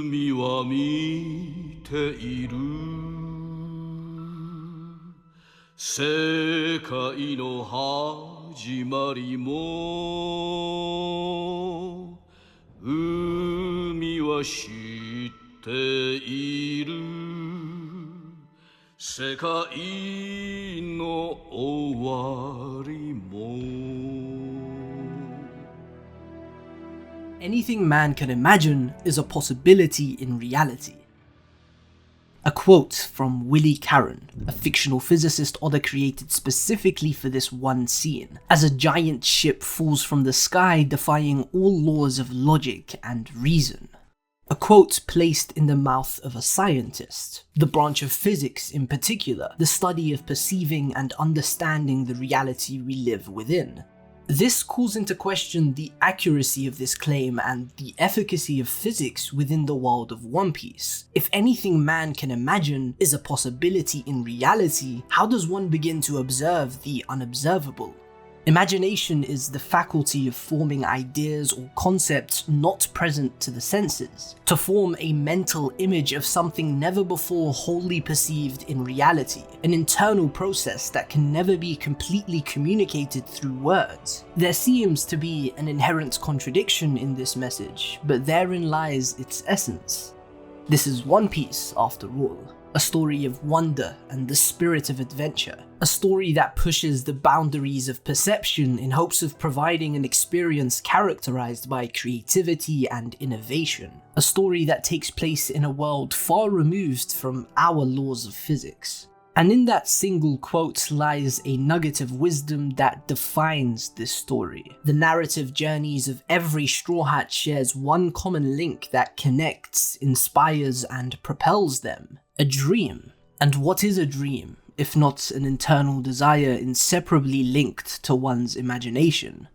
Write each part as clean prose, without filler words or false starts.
海は見ている世界の始まりも海は知っている世界の終わりも Anything man can imagine is a possibility in reality. A quote from Willie Caron, a fictional physicist Oda created specifically for this one scene, as a giant ship falls from the sky defying all laws of logic and reason. A quote placed in the mouth of a scientist, the branch of physics in particular, the study of perceiving and understanding the reality we live within. This calls into question the accuracy of this claim and the efficacy of physics within the world of One Piece. If anything man can imagine is a possibility in reality, how does one begin to observe the unobservable? Imagination is the faculty of forming ideas or concepts not present to the senses, to form a mental image of something never before wholly perceived in reality, an internal process that can never be completely communicated through words. There seems to be an inherent contradiction in this message, but therein lies its essence. This is One Piece after all. A story of wonder and the spirit of adventure. A story that pushes the boundaries of perception in hopes of providing an experience characterized by creativity and innovation. A story that takes place in a world far removed from our laws of physics. And in that single quote lies a nugget of wisdom that defines this story. The narrative journeys of every Straw Hat shares one common link that connects, inspires, and propels them. A dream. And what is a dream, if not an internal desire inseparably linked to one's imagination?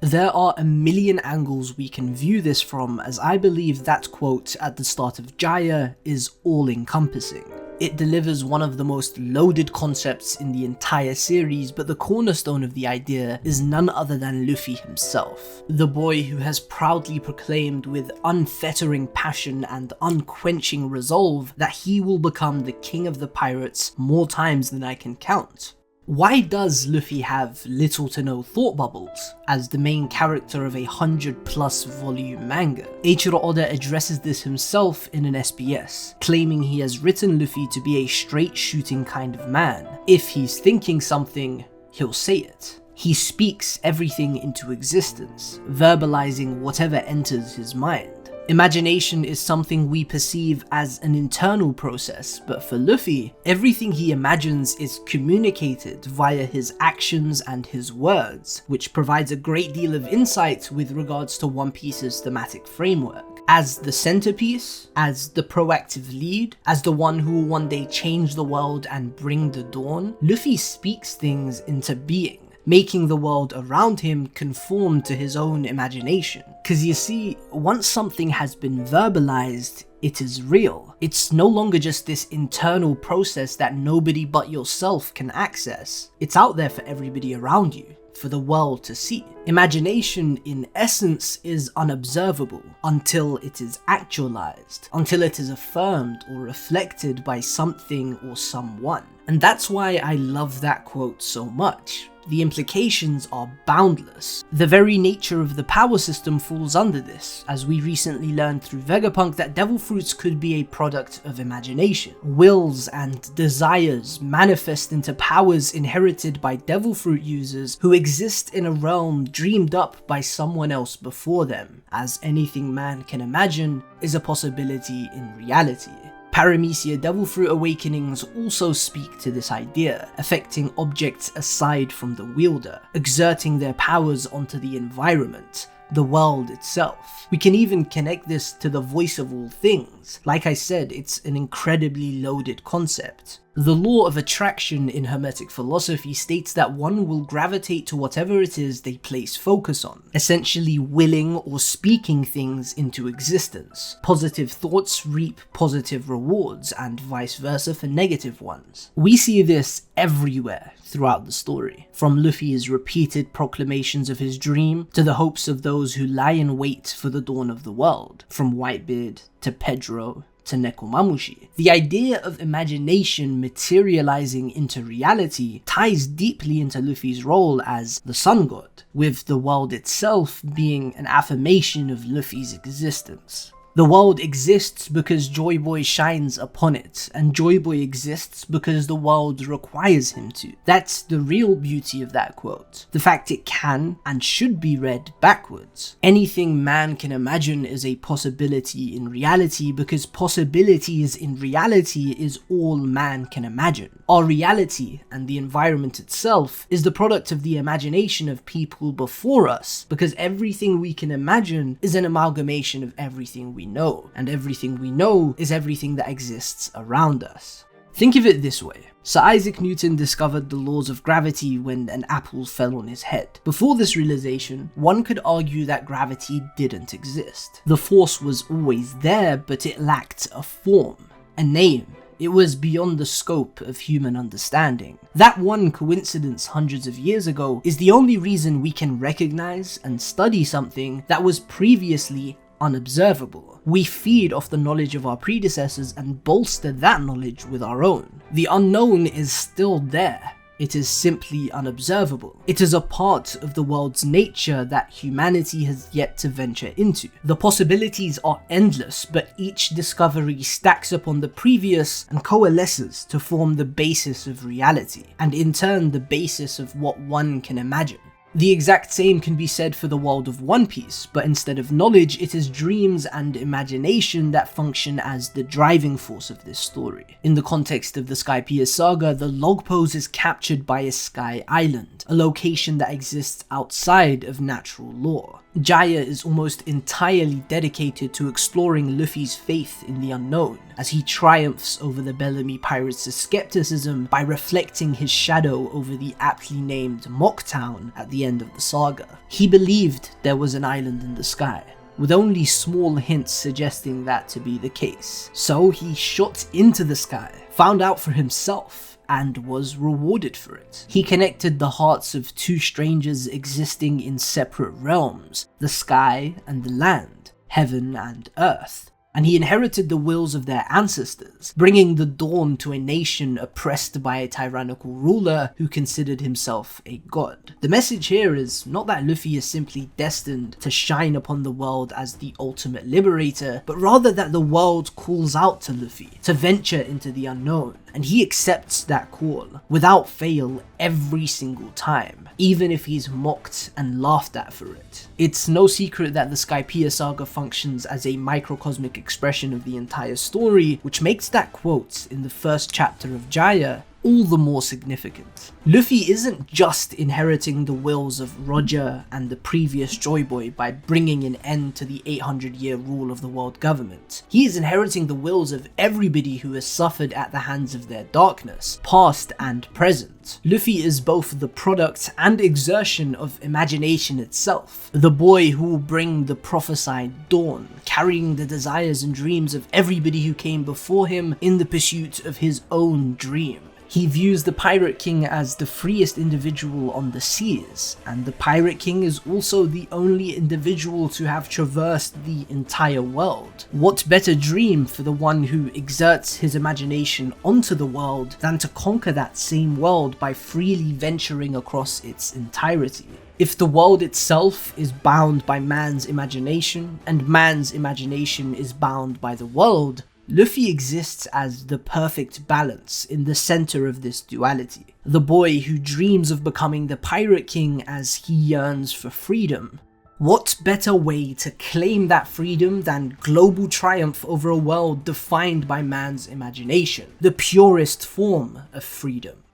There are a million angles we can view this from, as I believe that quote at the start of Jaya is all-encompassing. It delivers one of the most loaded concepts in the entire series, but the cornerstone of the idea is none other than Luffy himself. The boy who has proudly proclaimed with unfettering passion and unquenching resolve that he will become the king of the pirates more times than I can count. Why does Luffy have little to no thought bubbles as the main character of a 100+ volume manga? Eiichiro Oda addresses this himself in an SBS, claiming he has written Luffy to be a straight shooting kind of man. If he's thinking something, he'll say it. He speaks everything into existence, verbalizing whatever enters his mind. Imagination is something we perceive as an internal process, but for Luffy, everything he imagines is communicated via his actions and his words, which provides a great deal of insight with regards to One Piece's thematic framework. As the centerpiece, as the proactive lead, as the one who will one day change the world and bring the dawn, Luffy speaks things into being, making the world around him conform to his own imagination. Cause you see, once something has been verbalized, it is real. It's no longer just this internal process that nobody but yourself can access. It's out there for everybody around you, for the world to see. Imagination, in essence, is unobservable until it is actualized, until it is affirmed or reflected by something or someone. And that's why I love that quote so much. The implications are boundless. The very nature of the power system falls under this, as we recently learned through Vegapunk that devil fruits could be a product of imagination. Wills and desires manifest into powers inherited by devil fruit users who exist in a realm dreamed up by someone else before them, as anything man can imagine is a possibility in reality. Paramecia Devil Fruit awakenings also speak to this idea, affecting objects aside from the wielder, exerting their powers onto the environment, the world itself. We can even connect this to the voice of all things. Like I said, it's an incredibly loaded concept. The law of attraction in Hermetic philosophy states that one will gravitate to whatever it is they place focus on, essentially willing or speaking things into existence. Positive thoughts reap positive rewards, and vice versa for negative ones. We see this everywhere throughout the story, from Luffy's repeated proclamations of his dream to the hopes of those who lie in wait for the dawn of the world, from Whitebeard to Pedro to Nekomamushi. The idea of imagination materializing into reality ties deeply into Luffy's role as the Sun God, with the world itself being an affirmation of Luffy's existence. The world exists because Joy Boy shines upon it, and Joy Boy exists because the world requires him to. That's the real beauty of that quote. The fact it can and should be read backwards. Anything man can imagine is a possibility in reality because possibilities in reality is all man can imagine. Our reality and the environment itself is the product of the imagination of people before us, because everything we can imagine is an amalgamation of everything we know, and everything we know is everything that exists around us. Think of it this way. Sir Isaac Newton discovered the laws of gravity when an apple fell on his head. Before this realization, one could argue that gravity didn't exist. The force was always there, but it lacked a form, a name. It was beyond the scope of human understanding. That one coincidence hundreds of years ago is the only reason we can recognize and study something that was previously unobservable. We feed off the knowledge of our predecessors and bolster that knowledge with our own. The unknown is still there. It is simply unobservable. It is a part of the world's nature that humanity has yet to venture into. The possibilities are endless, but each discovery stacks upon the previous and coalesces to form the basis of reality, and in turn the basis of what one can imagine. The exact same can be said for the world of One Piece, but instead of knowledge, it is dreams and imagination that function as the driving force of this story. In the context of the Skypiea saga, the log pose is captured by a sky island, a location that exists outside of natural law. Jaya is almost entirely dedicated to exploring Luffy's faith in the unknown, as he triumphs over the Bellamy Pirates' skepticism by reflecting his shadow over the aptly named Mocktown at the end of the saga. He believed there was an island in the sky, with only small hints suggesting that to be the case. So he shot into the sky, found out for himself, and was rewarded for it. He connected the hearts of two strangers existing in separate realms, the sky and the land, heaven and earth. And he inherited the wills of their ancestors, bringing the dawn to a nation oppressed by a tyrannical ruler who considered himself a god. The message here is not that Luffy is simply destined to shine upon the world as the ultimate liberator, but rather that the world calls out to Luffy to venture into the unknown, and he accepts that call without fail every single time, even if he's mocked and laughed at for it. It's no secret that the Skypiea saga functions as a microcosmic expression of the entire story, which makes that quote in the first chapter of Jaya all the more significant. Luffy isn't just inheriting the wills of Roger and the previous Joy Boy by bringing an end to the 800-year rule of the world government. He is inheriting the wills of everybody who has suffered at the hands of their darkness, past and present. Luffy is both the product and exertion of imagination itself, the boy who will bring the prophesied dawn, carrying the desires and dreams of everybody who came before him in the pursuit of his own dream. He views the Pirate King as the freest individual on the seas, and the Pirate King is also the only individual to have traversed the entire world. What better dream for the one who exerts his imagination onto the world than to conquer that same world by freely venturing across its entirety? If the world itself is bound by man's imagination, and man's imagination is bound by the world, Luffy exists as the perfect balance in the center of this duality. The boy who dreams of becoming the Pirate King as he yearns for freedom. What better way to claim that freedom than global triumph over a world defined by man's imagination, the purest form of freedom?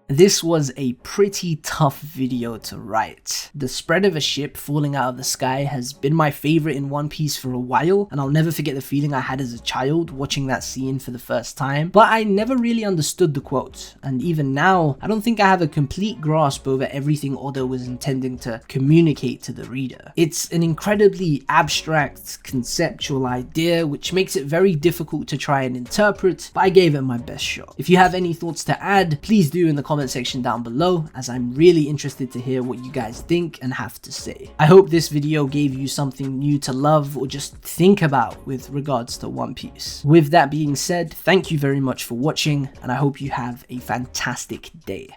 This was a pretty tough video to write. The spread of a ship falling out of the sky has been my favorite in One Piece for a while, and I'll never forget the feeling I had as a child watching that scene for the first time, but I never really understood the quote, and even now, I don't think I have a complete grasp over everything Oda was intending to communicate to the reader. It's an incredibly abstract, conceptual idea, which makes it very difficult to try and interpret, but I gave it my best shot. If you have any thoughts to add, please do in the comment section down below, as I'm really interested to hear what you guys think and have to say. I hope this video gave you something new to love or just think about with regards to One Piece. With that being said, thank you very much for watching, and I hope you have a fantastic day.